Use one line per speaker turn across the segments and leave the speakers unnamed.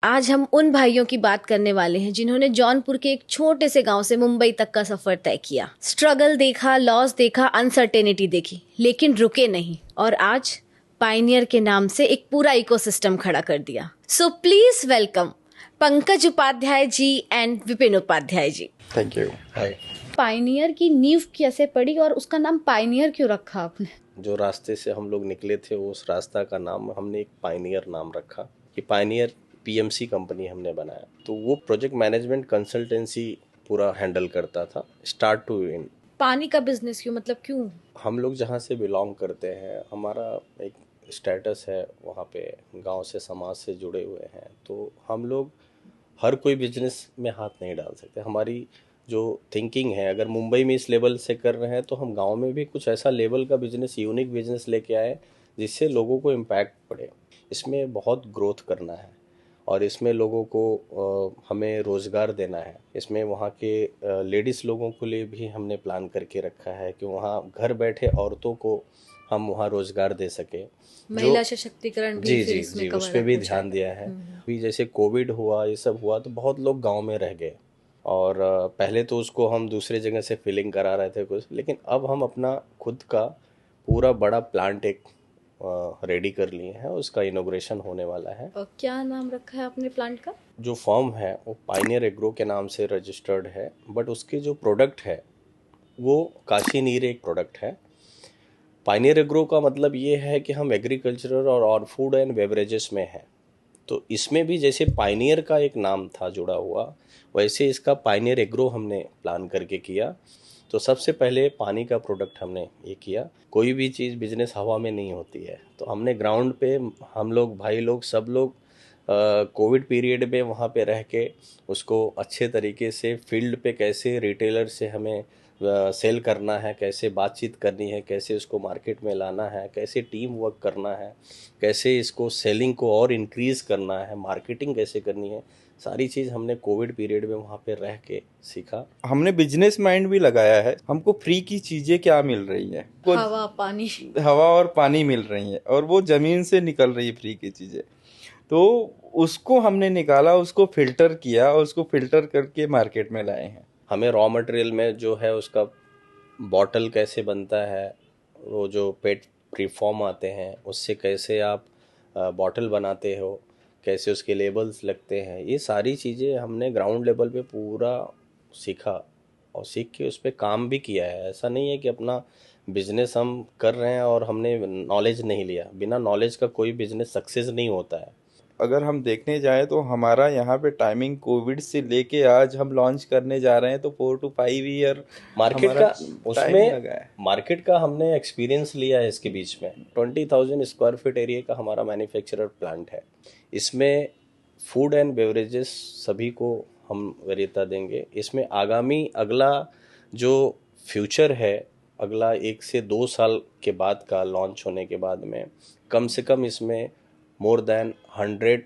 आज हम उन भाइयों की बात करने वाले हैं जिन्होंने जौनपुर के एक छोटे से गांव से मुंबई तक का सफर तय किया। स्ट्रगल देखा, लॉस देखा, अनसर्टेनिटी देखी, लेकिन रुके नहीं और आज पायनियर के नाम से एक पूरा इकोसिस्टम खड़ा कर दिया। So please welcome Pankaj Upadhyay ji and Vipin Upadhyay ji.
Thank you. Hi.
Pioneer की नींव कैसे पड़ी और उसका नाम पायनियर क्यों रखा आपने?
जो रास्ते से हम लोग निकले थे उस रास्ता का नाम हमने एक पायनियर नाम रखा कि पायनियर पीएमसी कंपनी हमने बनाया। तो वो प्रोजेक्ट मैनेजमेंट कंसल्टेंसी पूरा हैंडल करता था स्टार्ट टू एंड।
पानी का बिजनेस क्यों, मतलब क्यों?
हम लोग जहाँ से बिलोंग करते हैं, हमारा एक स्टेटस है वहाँ पे, गांव से समाज से जुड़े हुए हैं, तो हम लोग हर कोई बिजनेस में हाथ नहीं डाल सकते। हमारी जो थिंकिंग है, अगर मुंबई में इस लेवल से कर रहे हैं तो हम गांव में भी कुछ ऐसा लेवल का बिजनेस, यूनिक बिजनेस लेके आए जिससे लोगों को इम्पैक्ट पड़े। इसमें बहुत ग्रोथ करना है और इसमें लोगों को हमें रोज़गार देना है। इसमें वहाँ के लेडीज़ लोगों के लिए भी हमने प्लान करके रखा है कि वहाँ घर बैठे औरतों को हम वहाँ रोज़गार दे सके।
महिला सशक्तिकरण भी
जी
फिर
जी
इसमें
जी,
कवर
उस पर भी
हो
ध्यान
जाएगा।
दिया है। अभी जैसे कोविड हुआ, ये सब हुआ, तो बहुत लोग गांव में रह गए और पहले तो उसको हम दूसरे जगह से फिलिंग करा रहे थे कुछ, लेकिन अब हम अपना खुद का पूरा बड़ा प्लांट एक रेडी कर लिए हैं। उसका इनॉग्रेशन होने वाला है।
और क्या नाम रखा है आपने प्लांट का?
जो फॉर्म है वो पायनियर एग्रो के नाम से रजिस्टर्ड है, बट उसके जो प्रोडक्ट है वो काशी नीर एक प्रोडक्ट है। पायनियर एग्रो का मतलब ये है कि हम एग्रीकल्चरल और फूड एंड बेवरेजेस में हैं। तो इसमें भी जैसे पायनियर का एक नाम था जुड़ा हुआ, वैसे इसका पायनियर एग्रो हमने प्लान करके किया। तो सबसे पहले पानी का प्रोडक्ट हमने ये किया। कोई भी चीज़ बिजनेस हवा में नहीं होती है, तो हमने ग्राउंड पे, हम लोग भाई लोग सब लोग कोविड पीरियड में वहाँ पे रह के उसको अच्छे तरीके से फील्ड पे कैसे रिटेलर से हमें सेल करना है, कैसे बातचीत करनी है, कैसे उसको मार्केट में लाना है, कैसे टीम वर्क करना है, कैसे इसको सेलिंग को और इंक्रीज़ करना है, मार्केटिंग कैसे करनी है, सारी चीज़ हमने कोविड पीरियड में वहाँ पे रह के सीखा।
हमने बिजनेस माइंड भी लगाया है। हमको फ्री की चीजें क्या मिल रही हैं?
हवा, पानी।
हवा और पानी मिल रही है और वो जमीन से निकल रही है फ्री की चीजें। तो उसको हमने निकाला, उसको फिल्टर किया और उसको फिल्टर करके मार्केट में लाए हैं।
हमें रॉ मटेरियल में जो है उसका बॉटल कैसे बनता है, वो जो पेट प्रीफॉर्म आते हैं उससे कैसे आप बॉटल बनाते हो, कैसे उसके लेबल्स लगते हैं, ये सारी चीज़ें हमने ग्राउंड लेवल पे पूरा सीखा और सीख के उस पर काम भी किया है। ऐसा नहीं है कि अपना बिजनेस हम कर रहे हैं और हमने नॉलेज नहीं लिया। बिना नॉलेज का कोई बिजनेस सक्सेस नहीं होता है।
अगर हम देखने जाएं तो हमारा यहाँ पे टाइमिंग कोविड से लेके आज हम लॉन्च करने जा रहे हैं तो 4 to 5 ईयर
मार्केट
हमारा
का
टाइम लगा है।
मार्केट का हमने एक्सपीरियंस लिया है। इसके बीच में 20,000 स्क्वायर फीट एरिया का हमारा मैन्युफैक्चरर प्लांट है। इसमें फूड एंड बेवरेजेस सभी को हम वरीयता देंगे। इसमें आगामी अगला जो फ्यूचर है, अगला 1 से 2 साल के बाद का लॉन्च होने के बाद में कम से कम इसमें मोर देन 100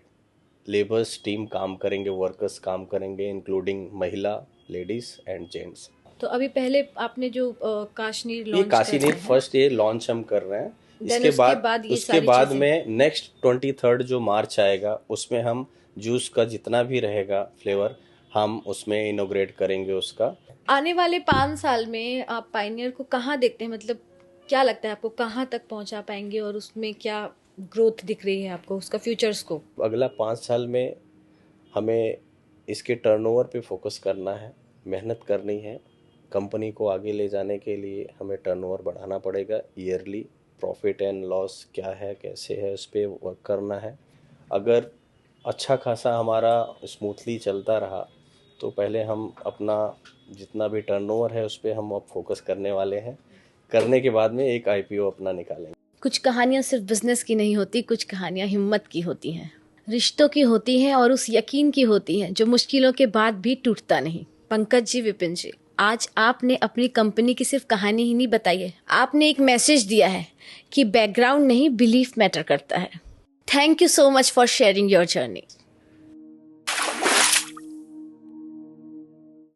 लेबर्स टीम काम करेंगे, वर्कर्स काम करेंगे, इंक्लूडिंग महिला, लेडीज एंड जेंट्स।
तो अभी पहले आपने जो काश्मीर
ये
लॉन्च
काशीनीर फर्स्ट ये लॉन्च हम कर रहे हैं। इसके बाद में नेक्स्ट 23 जो मार्च आएगा उसमें हम जूस का जितना भी रहेगा फ्लेवर हम उसमें इनोग्रेट करेंगे। उसका
आने वाले 5 साल में आप पायनियर को कहाँ देखते हैं? मतलब क्या लगता है आपको, कहाँ तक पहुँचा पाएंगे और उसमें क्या ग्रोथ दिख रही है आपको, उसका फ्यूचर्स को?
अगला 5 साल में हमें इसके टर्नओवर पे फोकस करना है, मेहनत करनी है। कंपनी को आगे ले जाने के लिए हमें टर्नओवर बढ़ाना पड़ेगा। ईयरली प्रॉफिट एंड लॉस क्या है, कैसे है, उस पर वर्क करना है। अगर अच्छा खासा हमारा स्मूथली चलता रहा तो पहले हम अपना जितना भी टर्नओवर है उस पर हम अब फोकस करने वाले हैं। करने के बाद में एक आईपीओ अपना निकालेंगे।
कुछ कहानियां सिर्फ बिजनेस की नहीं होती, कुछ कहानियां हिम्मत की होती हैं, रिश्तों की होती हैं और उस यकीन की होती हैं जो मुश्किलों के बाद भी टूटता नहीं। पंकज जी, विपिन जी, आज आपने अपनी कंपनी की सिर्फ कहानी ही नहीं बताई है, आपने एक मैसेज दिया है कि बैकग्राउंड नहीं, बिलीफ मैटर करता है। Thank you so much for sharing your journey.